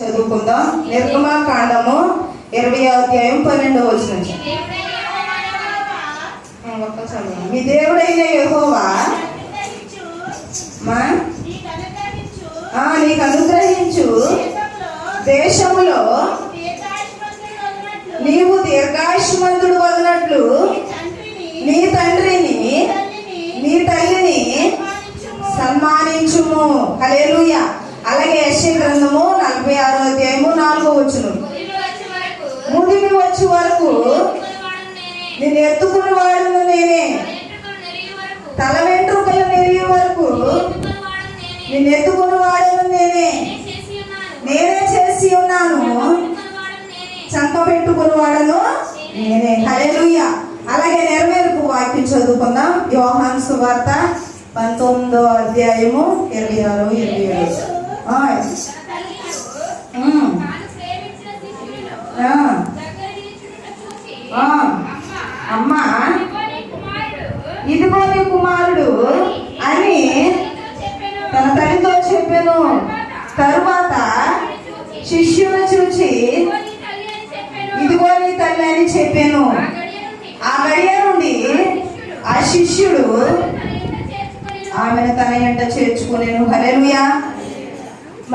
చదువుకుందాం. నిర్గమకాండము 20వ అధ్యాయం 12వ వచనం. మీ దేవుడైన యెహోవా నీకు అనుగ్రహించు దేశములో నీవు దీర్ఘాయుష్మంతుడు వదనట్లు నీ తండ్రిని నీ తల్లిని సన్మానించుము. హల్లెలూయా. అలాగే యెషయా గ్రంథము 46వ అధ్యాయము 4వ వచనం. ముదిమి వచ్చే వరకు నేను ఎత్తుకుని వాడును నేనే, తల వెంట్రుకలు నెరిగే వరకు నేను ఎత్తుకుని వాడును నేనే చేసి ఉన్నాను, చంక పెట్టుకుని వాడను నేనే. హల్లెలూయా. అలాగే నెరవేర్పు వాక్యం చదువుకుందాం. యోహాను సువార్త 19వ అధ్యాయము 26, 27. అమ్మా ఇదిగో నీ కుమారుడు అని తన తల్లితో చెప్పాను. తరువాత శిష్యుని చూచి ఇదిగో నీ తల్లి అని చెప్పాను. ఆ గడియ నుండి ఆ శిష్యుడు ఆమెను తన ఎంట చేర్చుకునేను. హల్లెలూయా.